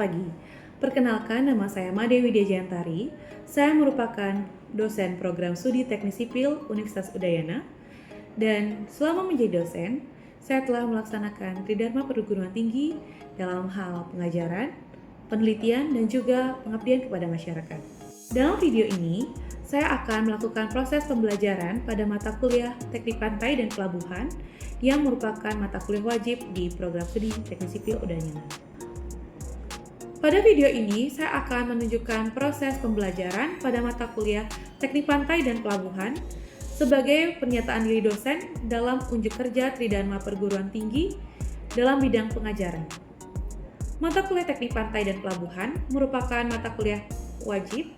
pagi. Perkenalkan, nama saya Made Widya Jayantari. Saya merupakan dosen program studi teknik sipil Universitas Udayana. Dan selama menjadi dosen, saya telah melaksanakan Tridharma Perguruan Tinggi dalam hal pengajaran, penelitian, dan juga pengabdian kepada masyarakat. Dalam video ini, saya akan melakukan proses pembelajaran pada mata kuliah Teknik Pantai dan Pelabuhan yang merupakan mata kuliah wajib di program studi teknik sipil Udayana. Pada video ini, saya akan menunjukkan proses pembelajaran pada mata kuliah Teknik Pantai dan Pelabuhan sebagai pernyataan diri dosen dalam unjuk kerja Tridharma Perguruan Tinggi dalam bidang pengajaran. Mata kuliah Teknik Pantai dan Pelabuhan merupakan mata kuliah wajib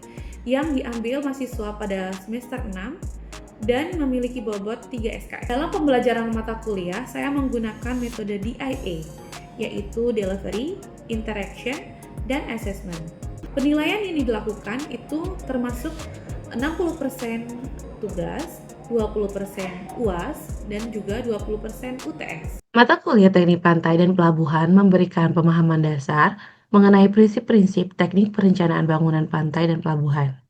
yang diambil mahasiswa pada semester 6 dan memiliki bobot 3 SKS. Dalam pembelajaran mata kuliah, saya menggunakan metode DIA, yaitu Delivery, Interaction, dan Assessment. Penilaian yang dilakukan itu termasuk 60% tugas, 20% UAS, dan juga 20% UTS. Mata kuliah Teknik Pantai dan Pelabuhan memberikan pemahaman dasar mengenai prinsip-prinsip teknik perencanaan bangunan pantai dan pelabuhan.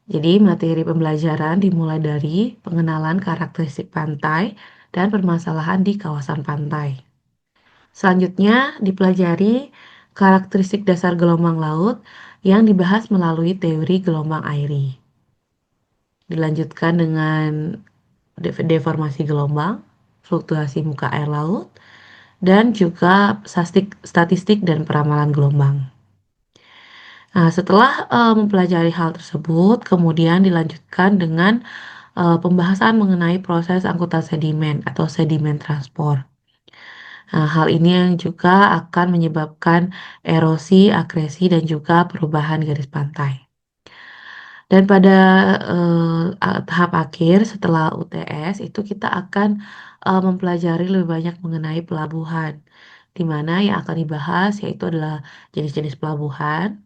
Jadi, materi pembelajaran dimulai dari pengenalan karakteristik pantai dan permasalahan di kawasan pantai. Selanjutnya, dipelajari karakteristik dasar gelombang laut yang dibahas melalui teori gelombang airi. Dilanjutkan dengan deformasi gelombang, fluktuasi muka air laut, dan juga statistik dan peramalan gelombang. Nah, setelah mempelajari hal tersebut, kemudian dilanjutkan dengan pembahasan mengenai proses angkutan sedimen atau sedimen transport. Nah, hal ini yang juga akan menyebabkan erosi, akresi, dan juga perubahan garis pantai. Dan pada tahap akhir setelah UTS itu kita akan mempelajari lebih banyak mengenai pelabuhan, di mana yang akan dibahas yaitu adalah jenis-jenis pelabuhan,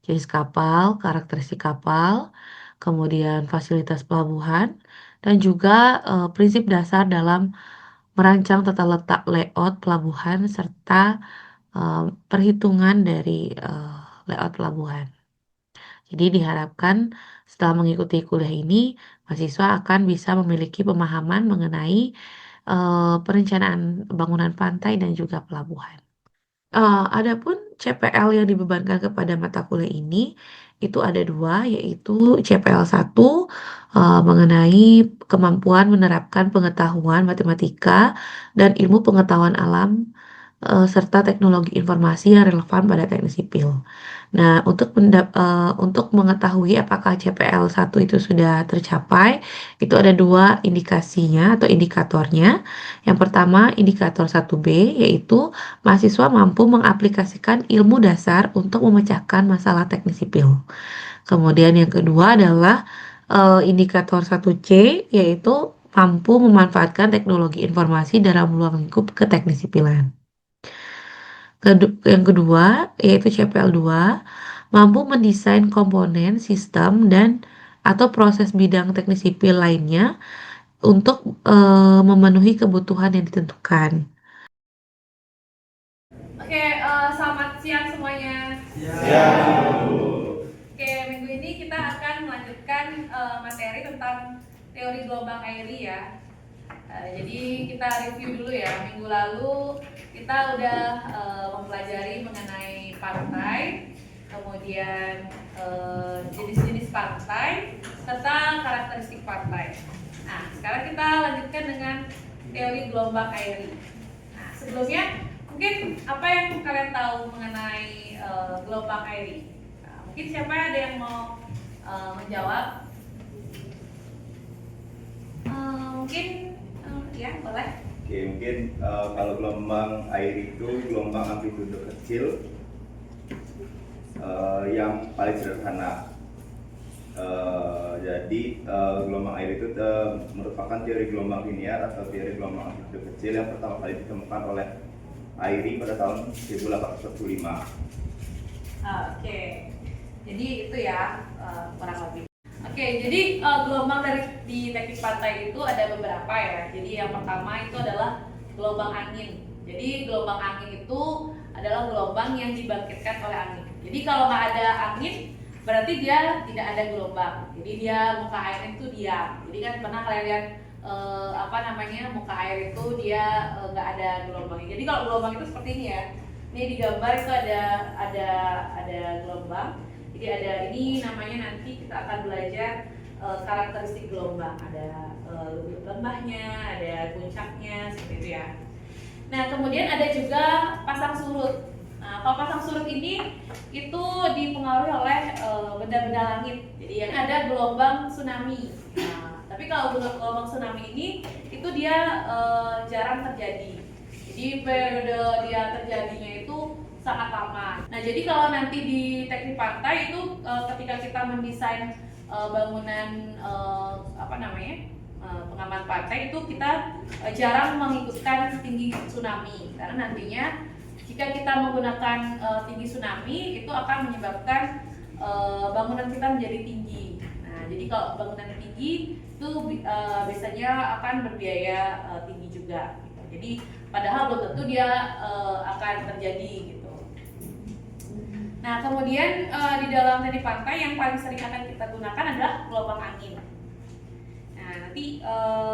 jenis kapal, karakteristik kapal, kemudian fasilitas pelabuhan, dan juga prinsip dasar dalam merancang tata letak layout pelabuhan serta perhitungan dari layout pelabuhan. Jadi diharapkan setelah mengikuti kuliah ini, mahasiswa akan bisa memiliki pemahaman mengenai perencanaan bangunan pantai dan juga pelabuhan. Adapun CPL yang dibebankan kepada mata kuliah ini itu ada dua, yaitu CPL 1 mengenai kemampuan menerapkan pengetahuan matematika dan ilmu pengetahuan alam serta teknologi informasi yang relevan pada teknik sipil. Nah, untuk mengetahui apakah CPL 1 itu sudah tercapai, itu ada dua indikasinya atau indikatornya. Yang pertama, indikator 1B, yaitu mahasiswa mampu mengaplikasikan ilmu dasar untuk memecahkan masalah teknik sipil. Kemudian yang kedua adalah indikator 1C, yaitu mampu memanfaatkan teknologi informasi dalam ruang lingkup keteknik sipilan. Yang kedua, yaitu CPL 2, mampu mendesain komponen, sistem, dan atau proses bidang teknik sipil lainnya untuk memenuhi kebutuhan yang ditentukan. Oke, selamat siang semuanya. Siang. Oke, minggu ini kita akan melanjutkan materi tentang teori gelombang airi ya. Jadi kita review dulu ya. Minggu lalu kita udah mempelajari mengenai pantai, kemudian jenis-jenis pantai, serta karakteristik pantai. Nah, sekarang kita lanjutkan dengan teori gelombang airi. Nah, sebelumnya mungkin apa yang kalian tahu mengenai gelombang airi? Nah, mungkin siapa ada yang mau menjawab? Mungkin ya boleh. Oke, mungkin kalau gelombang air itu gelombang amplitudo kecil yang paling sederhana. Jadi gelombang air itu merupakan teori gelombang linear atau teori gelombang amplitudo kecil yang pertama kali ditemukan oleh Airy pada tahun 1845. Oke, jadi itu ya kurang lebih. Oke, jadi gelombang di teknik pantai itu ada beberapa ya. Jadi yang pertama itu adalah gelombang angin. Jadi gelombang angin itu adalah gelombang yang dibangkitkan oleh angin. Jadi kalau nggak ada angin, berarti dia tidak ada gelombang. Jadi dia muka air itu diam. Jadi kan pernah kalian lihat muka air itu dia nggak ada gelombangnya. Jadi kalau gelombang itu seperti ini ya. Ini di gambar itu ada gelombang. Jadi ada ini namanya, nanti kita akan belajar karakteristik gelombang. Ada lembahnya, ada puncaknya, seperti itu ya. Nah, kemudian ada juga pasang surut. Nah, kalau pasang surut ini itu dipengaruhi oleh benda-benda langit. Jadi yang ada gelombang tsunami. Nah, tapi kalau gelombang tsunami ini itu dia jarang terjadi. Jadi periode dia terjadinya itu sangat lama. Nah, jadi kalau nanti di teknik pantai itu ketika kita mendesain bangunan pengaman pantai itu kita jarang mengikutkan tinggi tsunami, karena nantinya jika kita menggunakan tinggi tsunami itu akan menyebabkan bangunan kita menjadi tinggi. Nah, jadi kalau bangunan tinggi itu biasanya akan berbiaya tinggi juga. Gitu. Jadi padahal belum tentu dia akan terjadi gitu. Nah, kemudian di dalam teknik pantai yang paling sering akan kita gunakan adalah gelombang angin. Nah, nanti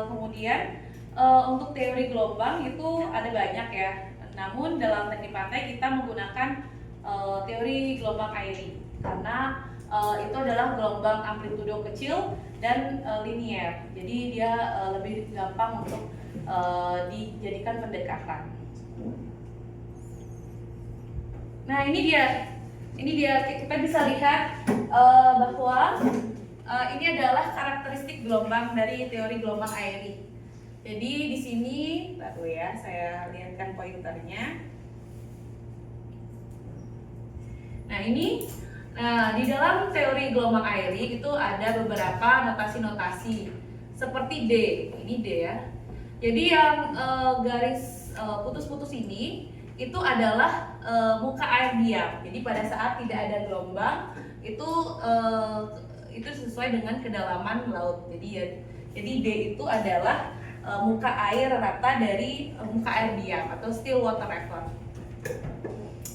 kemudian untuk teori gelombang itu ada banyak ya. Namun dalam teknik pantai kita menggunakan teori gelombang airi karena itu adalah gelombang amplitudo kecil dan linier. Jadi dia lebih gampang untuk dijadikan pendekatan. Nah, ini dia kita bisa lihat bahwa ini adalah karakteristik gelombang dari teori gelombang airi. Jadi di sini, saya lihatkan pointernya. Nah, di dalam teori gelombang airi itu ada beberapa notasi-notasi seperti D. Ini D ya. Jadi yang garis putus-putus ini itu adalah muka air diam. Jadi pada saat tidak ada gelombang itu sesuai dengan kedalaman laut. Jadi D itu adalah muka air rata dari muka air diam atau still water record.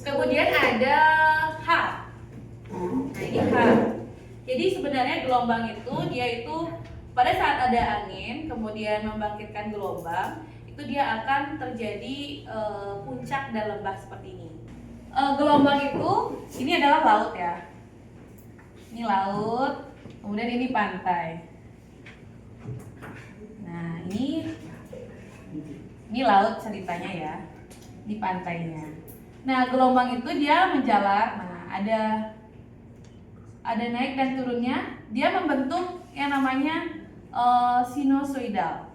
Kemudian ada H. Nah, ini H. Jadi sebenarnya gelombang itu dia itu pada saat ada angin kemudian membangkitkan gelombang, itu dia akan terjadi puncak dan lembah seperti ini. Gelombang itu ini adalah laut ya. Ini laut, kemudian ini pantai. Nah, ini laut ceritanya ya. Di pantainya. Nah, gelombang itu dia menjalar. Nah, ada naik dan turunnya. Dia membentuk yang namanya sinusoidal.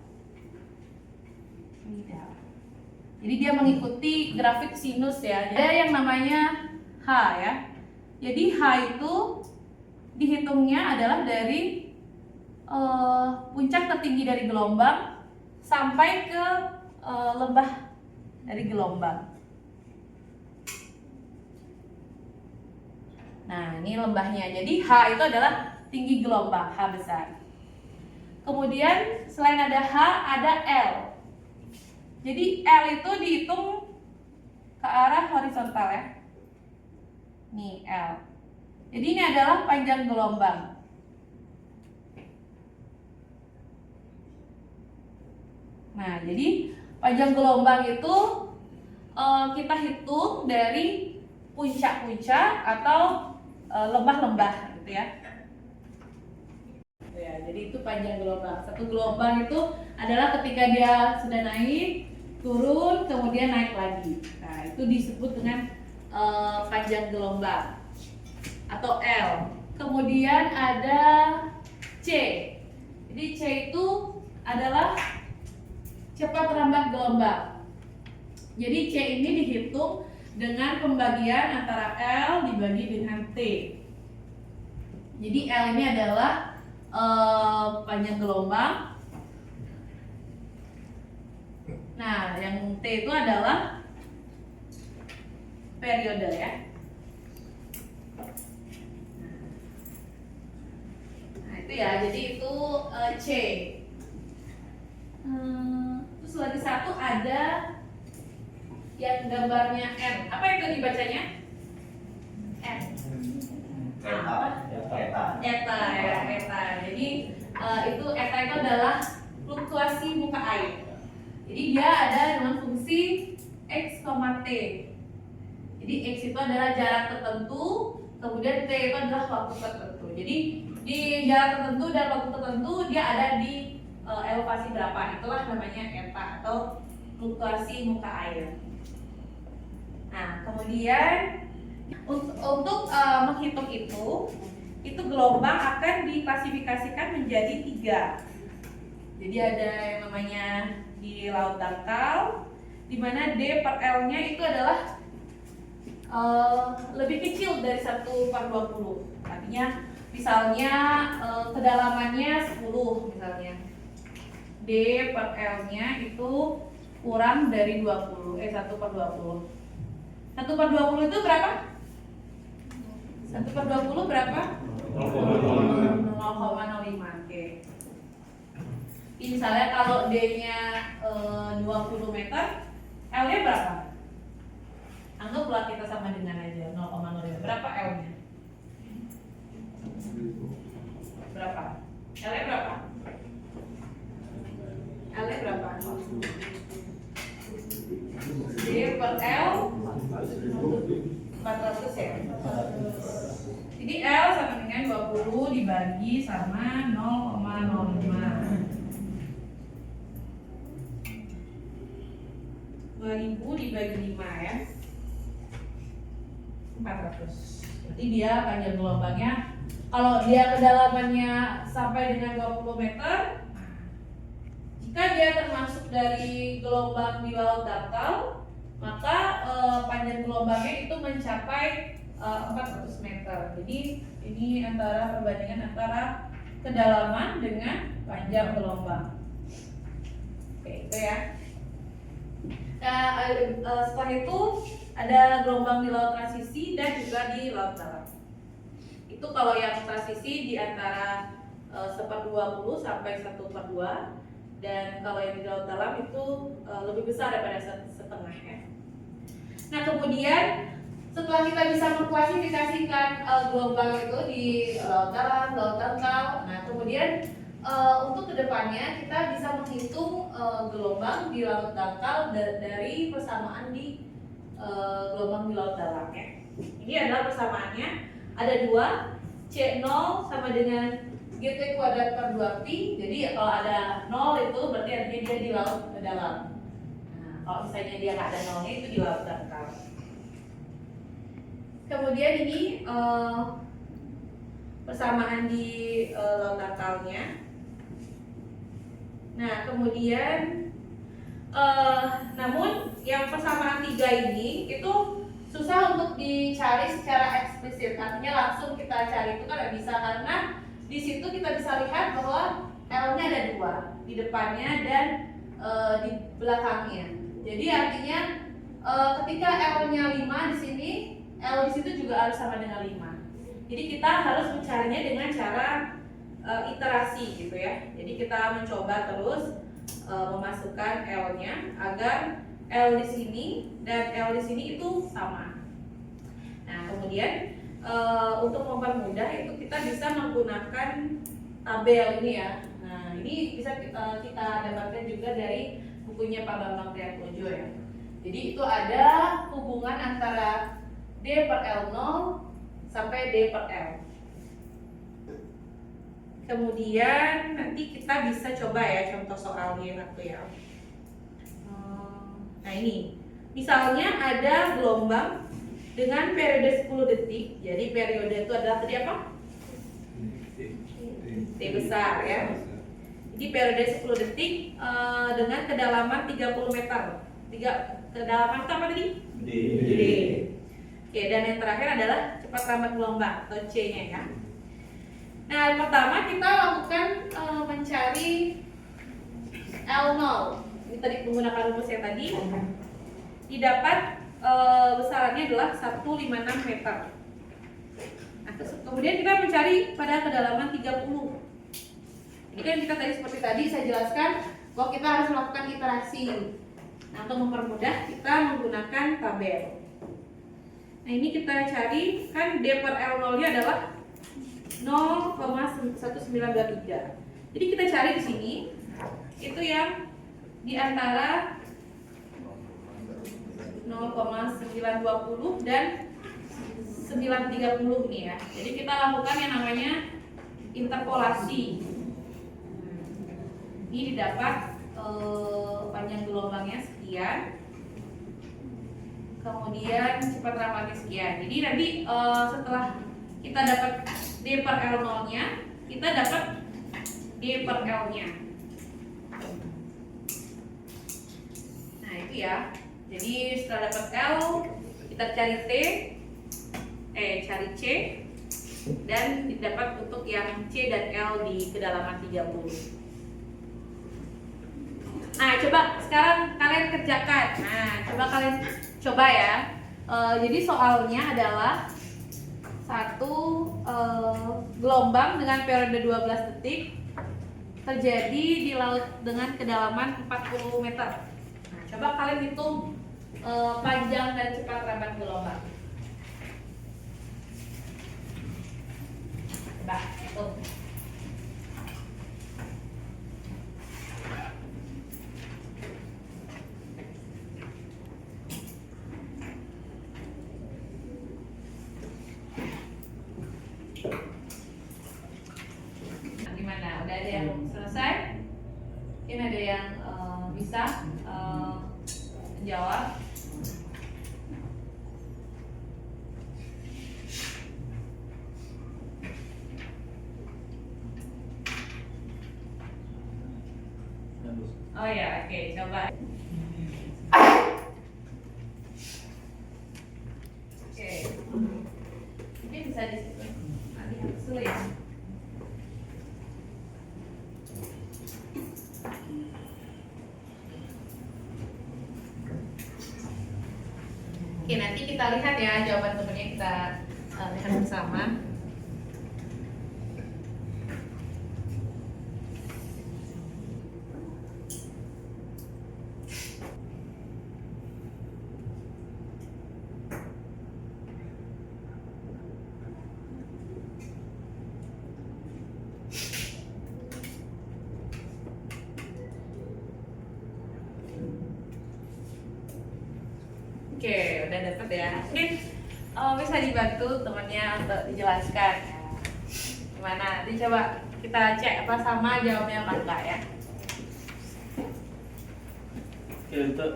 Jadi dia mengikuti grafik sinus ya. Ada yang namanya H ya. Jadi H itu dihitungnya adalah dari puncak tertinggi dari gelombang sampai ke lembah dari gelombang. Nah, ini lembahnya. Jadi H itu adalah tinggi gelombang, H besar. Kemudian selain ada H, ada L. Jadi L itu dihitung ke arah horizontal ya. Nih L. Jadi ini adalah panjang gelombang. Nah, jadi panjang gelombang itu kita hitung dari puncak-puncak atau lembah-lembah gitu ya. Jadi itu panjang gelombang. Satu gelombang itu adalah ketika dia sudah naik, turun, kemudian naik lagi. Nah, itu disebut dengan panjang gelombang atau L. Kemudian ada C. Jadi C itu adalah cepat lambat gelombang. Jadi C ini dihitung dengan pembagian antara L dibagi dengan T. Jadi L ini adalah panjang gelombang. Nah, yang T itu adalah periode ya. Nah, itu ya. Jadi itu C. Terus lagi satu ada yang gambarnya N. Apa itu dibacanya? N. Eta ya, eta. Jadi itu eta itu adalah fluktuasi muka air. Jadi dia ada dengan fungsi x, t. Jadi x itu adalah jarak tertentu, kemudian t itu adalah waktu tertentu. Jadi di jarak tertentu dan waktu tertentu dia ada di elevasi berapa. Itulah namanya eta atau fluktuasi muka air. Nah, kemudian untuk menghitung itu gelombang akan diklasifikasikan menjadi 3. Jadi ada yang namanya di laut dangkal, di mana D per L-nya itu adalah lebih kecil dari 1/20. Artinya misalnya kedalamannya 10 misalnya. D per L-nya itu kurang dari 1/20. 1/20 itu berapa? 1/20 berapa? 0,05. Oke. Jadi misalnya kalau D-nya 20 meter, L-nya berapa? Anggaplah kita sama dengan aja 0,05. Berapa L-nya? Berapa? L-nya berapa? L-nya berapa? D per L 400 ya. Jadi L sama dengan 20 dibagi sama 0,05. 2000 dibagi 5 ya. 400. Berarti dia panjang gelombangnya, kalau dia kedalamannya sampai dengan 20 meter, jika dia termasuk dari gelombang di laut dangkal, maka panjang gelombangnya itu mencapai 400 meter. Jadi ini antara perbandingan antara kedalaman dengan panjang gelombang. Oke, itu ya. Nah, setelah itu ada gelombang di laut transisi dan juga di laut dalam. Itu kalau yang transisi di antara 1/20 sampai 1/2, dan kalau yang di laut dalam itu lebih besar daripada setengah ya. Nah, kemudian setelah kita bisa mengklasifikasikan gelombang itu di laut dalam, laut dangkal, nah kemudian untuk kedepannya kita bisa menghitung gelombang di laut dangkal dari persamaan di gelombang di laut dalam ya. Ini adalah persamaannya, ada 2, C0 sama dengan GT kuadrat per 2Pi. Jadi kalau ada 0 itu berarti artinya dia di laut dalam. Nah, kalau misalnya dia nggak ada 0-nya itu di laut dangkal. Kemudian ini persamaan di laut dangkalnya. Nah, kemudian namun yang persamaan 3 ini itu susah untuk dicari secara eksplisit. Artinya langsung kita cari itu kan nggak bisa, karena di situ kita bisa lihat bahwa L-nya ada 2 di depannya dan di belakangnya. Jadi artinya ketika L-nya 5 di sini, L di situ juga harus sama dengan 5. Jadi kita harus mencarinya dengan cara iterasi gitu ya. Jadi kita mencoba terus memasukkan L-nya agar L di sini dan L di sini itu sama. Nah, kemudian untuk mempermudah itu kita bisa menggunakan tabel ini ya. Nah, ini bisa kita dapatkan juga dari bukunya Pak Bambang Triatmojo ya. Jadi itu ada hubungan antara D per L0 sampai D per L. Kemudian nanti kita bisa coba ya contoh soalnya waktu ya. Nah ini, misalnya ada gelombang dengan periode 10 detik. Jadi periode itu adalah tadi apa? T besar ya. Jadi periode 10 detik dengan kedalaman 30 meter. Kedalaman itu apa tadi? D. Oke, dan yang terakhir adalah cepat rambat gelombang atau C-nya ya. Nah, pertama kita lakukan mencari L0. Ini tadi menggunakan rumus yang tadi. Didapat besarannya adalah 156 meter. Nah, kemudian kita mencari pada kedalaman 30. Ini kan kita tadi seperti tadi saya jelaskan bahwa kita harus melakukan iterasi. Nah, untuk mempermudah kita menggunakan tabel. Nah, ini kita cari, kan D per L0 nya adalah 0,1923. Jadi kita cari di sini itu yang di antara 0,920 dan 930 nih ya. Jadi kita lakukan yang namanya interpolasi. Ini didapat panjang gelombangnya sekian, kemudian cepat ramatnya sekian. Jadi nanti setelah kita dapat D per L0 nya, kita dapat D per L nya. Nah itu ya. Jadi setelah dapat L, kita cari cari C, dan didapat untuk yang C dan L di kedalaman 30. Nah, coba sekarang kalian kerjakan. Nah, coba kalian coba ya. Jadi soalnya adalah satu gelombang dengan periode 12 detik terjadi di laut dengan kedalaman 40 meter. Nah, coba kalian hitung panjang dan cepat rambat gelombang. Coba hitung. Gimana? Udah ada yang selesai? Mungkin ada yang bisa menjawab. Oh ya, oke, coba. Oke, mungkin bisa di situ. Nanti sulit. Oke, nanti kita lihat ya jawaban temennya, kita lihat bersama. Oke, udah dapat ya. Mungkin bisa dibantu temannya untuk dijelaskan. Gimana? Nanti coba kita cek apa sama jawabnya apa enggak ya. Oke, untuk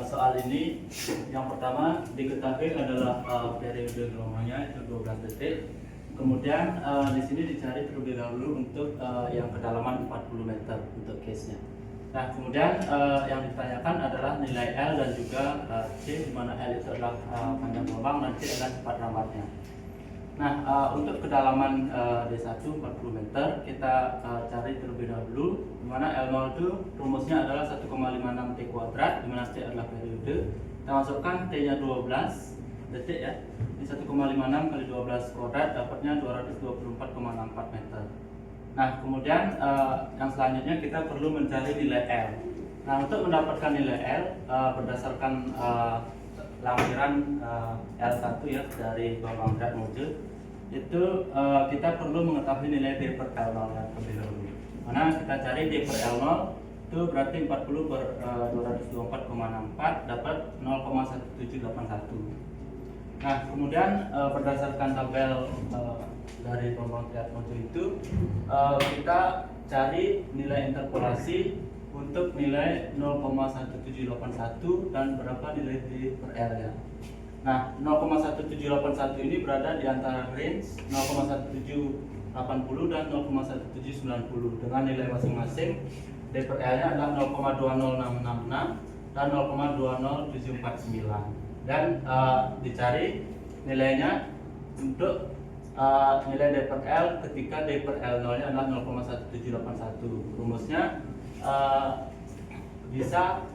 soal ini yang pertama diketahui adalah periode gelombangnya itu 12 detik. Kemudian di sini dicari terlebih dahulu untuk yang kedalaman 40 meter untuk case-nya. Nah, kemudian yang ditanyakan adalah nilai L dan juga C, di mana L itu adalah panjang gelombang dan C adalah cepat rambatnya. Nah, untuk kedalaman D1 40 meter kita cari terlebih dahulu, di mana L0 itu rumusnya adalah 1,56 T kuadrat, di mana T adalah periode. Kita masukkan T-nya 12 detik ya. Ini 1,56 kali 12 kuadrat dapatnya 224,64 meter. Nah, kemudian yang selanjutnya kita perlu mencari nilai L. Nah, untuk mendapatkan nilai L berdasarkan lampiran L1 ya dari gelombang berat modul itu kita perlu mengetahui nilai D per L0 terlebih dahulu. Mana kita cari D per L0 itu berarti 40 per 224,64 dapat 0,1781. Nah, kemudian berdasarkan tabel dari gelombang berat modul itu kita cari nilai interpolasi untuk nilai 0,1781 dan berapa nilai D per L nya. Nah, 0,1781 ini berada di antara range 0,1780 dan 0,1790 dengan nilai masing-masing. D per L nya adalah 0,20666 dan 0,20749 dan dicari nilainya untuk nilai D per L ketika D per L0 nya adalah 0,1781. Rumusnya bisa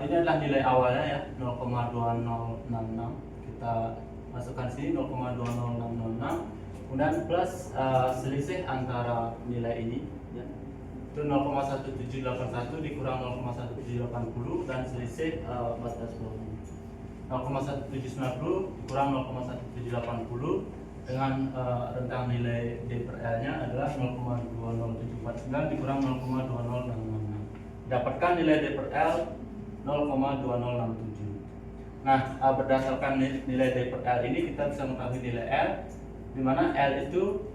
ini adalah nilai awalnya ya 0,2066, kita masukkan sini 0,20666 kemudian plus selisih antara nilai ini ya, itu 0,1781 dikurang 0,1780 dan selisih 14,20. 0,1790 dikurang 0,1780 dengan rentang nilai D per L nya adalah 0,20749 dikurang 0,20666. Dapatkan nilai D per L 0,2067. Nah, berdasarkan nilai D per L ini kita bisa mengetahui nilai L, di mana L itu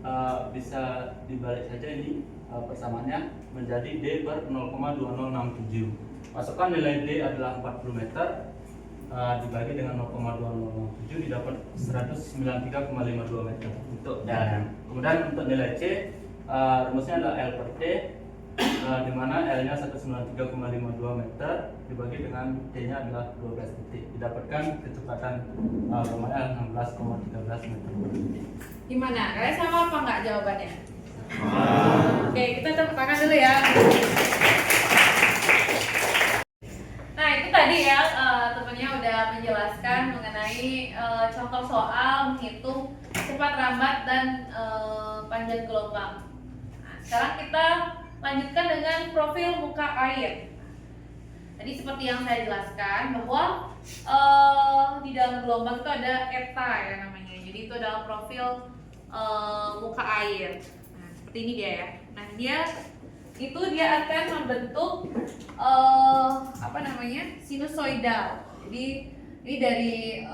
bisa dibalik saja ini persamaannya menjadi D per 0,2067. Masukkan nilai D adalah 40 meter, dibagi dengan 0,2067 didapat 193,52 meter untuk L. Kemudian untuk nilai C, rumusnya adalah L per T, di mana L nya 193,52 meter dibagi dengan T nya adalah 12 detik, didapatkan kecepatan gelombang L 16,13 meter per detik. Gimana? Kalian sama apa enggak jawabannya? Oke, kita tepuk tangan dulu ya. Nah, itu tadi ya temennya udah menjelaskan mengenai contoh soal menghitung cepat, lambat, dan panjang gelombang. Nah, sekarang kita lanjutkan dengan profil muka air. Tadi seperti yang saya jelaskan bahwa di dalam gelombang itu ada eta ya namanya. Jadi itu adalah profil muka air. Nah, seperti ini dia ya. Nah, dia akan membentuk sinusoidal. Jadi ini dari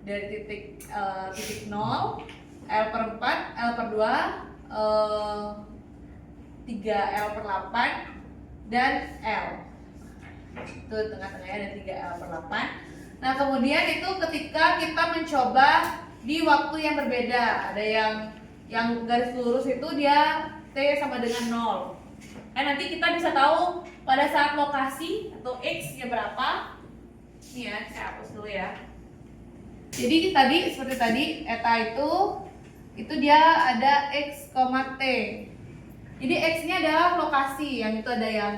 titik 0, L per 4, L per 2, 3L per 8 dan L. Itu tengah-tengahnya ada 3L per 8. Nah, kemudian itu ketika kita mencoba di waktu yang berbeda, ada yang garis lurus itu dia T sama dengan 0. Nanti kita bisa tahu pada saat lokasi atau X-nya berapa. Ini ya, saya hapus dulu ya. Jadi seperti tadi, eta itu dia ada X, T. Jadi X-nya adalah lokasi, yang itu ada yang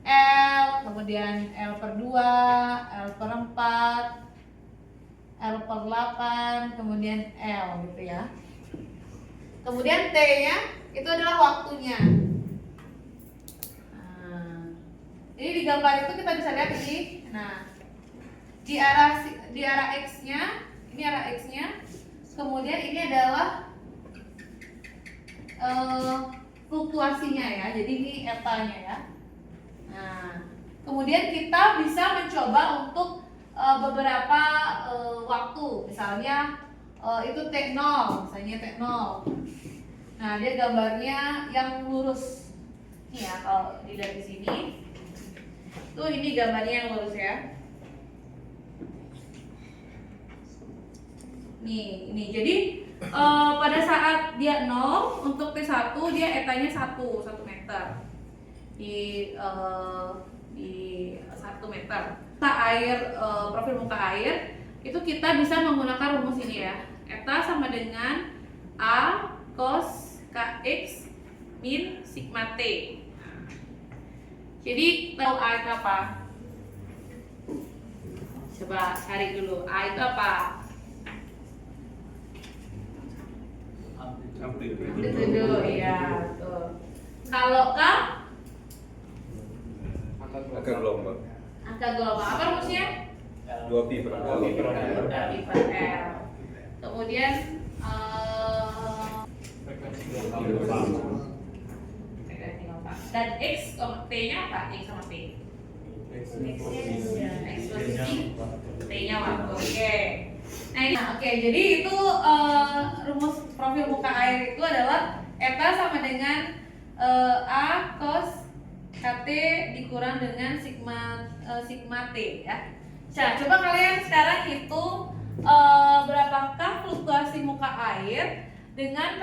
L, kemudian L per 2, L per 4, L per 8, kemudian L gitu ya. Kemudian T-nya itu adalah waktunya. Nah, ini di gambar itu kita bisa lihat di, nah, di arah X-nya, ini arah X-nya, kemudian ini adalah fluktuasinya ya, jadi ini eta-nya ya. Nah, kemudian kita bisa mencoba untuk beberapa waktu, misalnya itu T0, misalnya T0. Nah, dia gambarnya yang lurus. Nih ya, kalau dilihat di sini, tuh ini gambarnya yang lurus ya. Nih, jadi pada saat dia 0 untuk T1 dia etanya 1 meter di 1 meter. Profil muka air itu kita bisa menggunakan rumus ini ya. Eta sama dengan A cos Kx min sigma T. Jadi tahu A itu apa? Coba cari dulu. A itu apa? Amplitudo, iya betul. Kalau K? Angka gelombang. Angka gelombang. Apa rumusnya? 2pi per L. 2pi per L. Kemudian Frekuensi gelombang. dan X T-nya apa? X sama T. X posisi, T-nya waktu. Oke. Nah, ini jadi itu rumus profil muka air itu adalah eta sama dengan A cos KT dikurang dengan sigma T ya. Nah, coba kalian sekarang hitung berapakah fluktuasi muka air dengan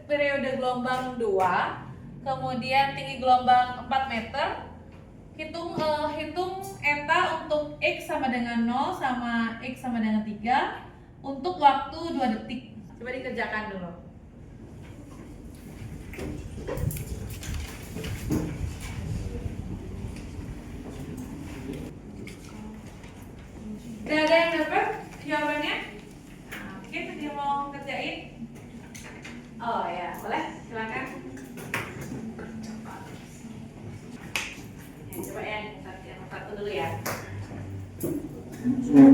periode gelombang 2, kemudian tinggi gelombang 4 meter. Hitung eta untuk X sama dengan 0 sama X sama dengan 3 untuk waktu 2 detik. Coba dikerjakan dulu. Udah ada yang dapat jawabannya? Nah, mungkin dia mau kerjain. Oh ya, boleh, silakan. satu dulu ya. X-nya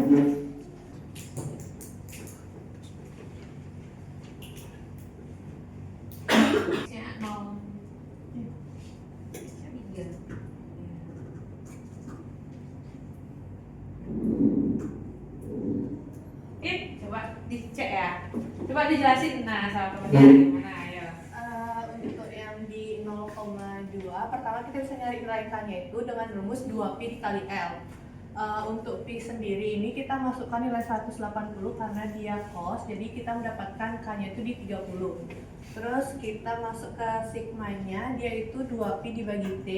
0. X-nya 3. Coba dicek ya. Coba dijelasin sama teman-teman gimana ya. Untuk yang di 0,2 pertama kita bisa nyari nilai K-nya itu dengan rumus 2pi dikali L. Untuk pi sendiri ini kita masukkan nilai 180 karena dia cos, jadi kita mendapatkan K-nya itu di 30. Terus kita masuk ke sigmanya, dia itu 2pi dibagi T.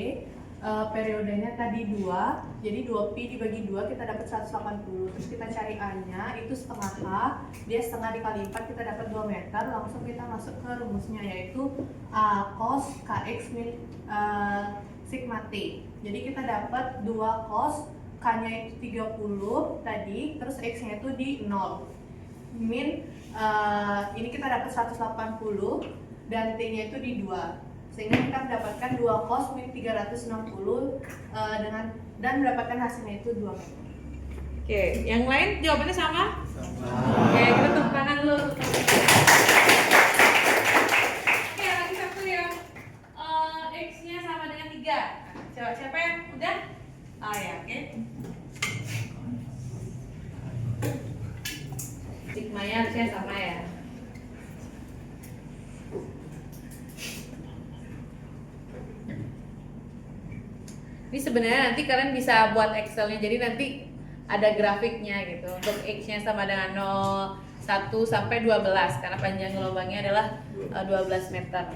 Periodenya tadi 2, jadi 2pi dibagi 2 kita dapat 180. Terus kita cari A-nya, itu setengah H, dia setengah dikali 4 kita dapat 2 meter. Langsung kita masuk ke rumusnya, yaitu A cos Kx min sigma T. Jadi kita dapat 2 cos, K-nya itu 30 tadi, terus X-nya itu di 0. Min, ini kita dapat 180 dan T-nya itu di 2. Sehingga kita mendapatkan 2 cos min 360 dan mendapatkan hasilnya itu 2 meter. Oke, yang lain jawabannya sama? Oke, kita tepuk tangan dulu. Oke, lagi satu yang X-nya sama dengan 3. Coba siapa yang udah? Oh ya, oke. Sigmanya harusnya sama ya. Ini sebenarnya nanti kalian bisa buat Excel-nya, jadi nanti ada grafiknya gitu. Untuk X-nya sama dengan 0, 1 sampai 12 karena panjang gelombangnya adalah 12 meter.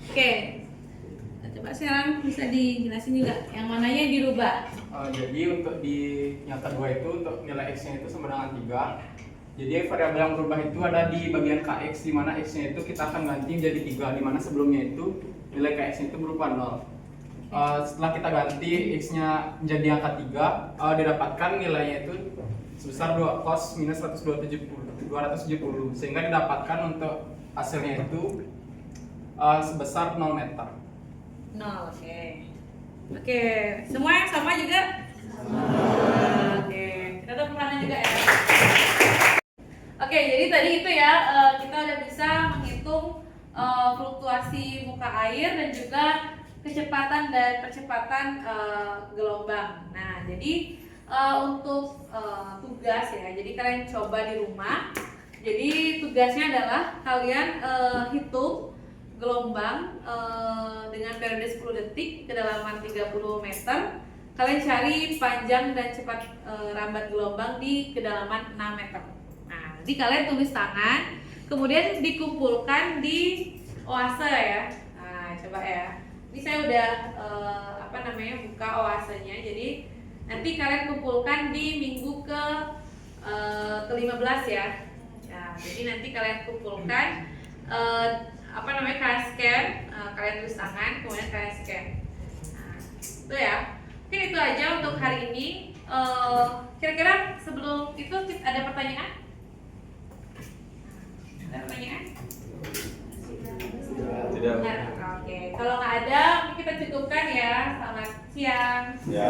Oke. Nah, coba sekarang bisa dijelasin juga yang mananya dirubah. Jadi untuk di yang kedua itu untuk nilai X-nya itu sama dengan 3. Jadi variabel yang berubah itu ada di bagian Kx, di mana X-nya itu kita akan ganti menjadi 3, di mana sebelumnya itu nilai Kx-nya itu berupa 0. Setelah kita ganti X-nya menjadi angka 3, didapatkan nilainya itu sebesar 2 cos minus 270, sehingga didapatkan untuk hasilnya itu sebesar 0 meter. 0, oke. Oke, semua yang sama juga? Oke, kita tepuk tangan juga ya. Oke, jadi tadi itu ya, kita udah bisa menghitung fluktuasi muka air dan juga kecepatan dan percepatan gelombang. Nah, jadi untuk tugas ya, jadi kalian coba di rumah. Jadi tugasnya adalah kalian hitung gelombang dengan periode 10 detik, kedalaman 30 meter. Kalian cari panjang dan cepat rambat gelombang di kedalaman 6 meter. Nah, jadi kalian tulis tangan, kemudian dikumpulkan di oase ya. Nah, coba ya. Ini saya udah buka oasenya. Jadi nanti kalian kumpulkan di minggu ke-15 ya. Nah, jadi nanti kalian kumpulkan kalian scan, kalian tulis tangan, kemudian kalian scan. Nah, itu ya. Mungkin itu aja untuk hari ini. Kira-kira sebelum itu ada pertanyaan? Ada pertanyaan? Tidak. Oke, kalau nggak ada, mungkin kita cukupkan ya. Selamat siang. Ya.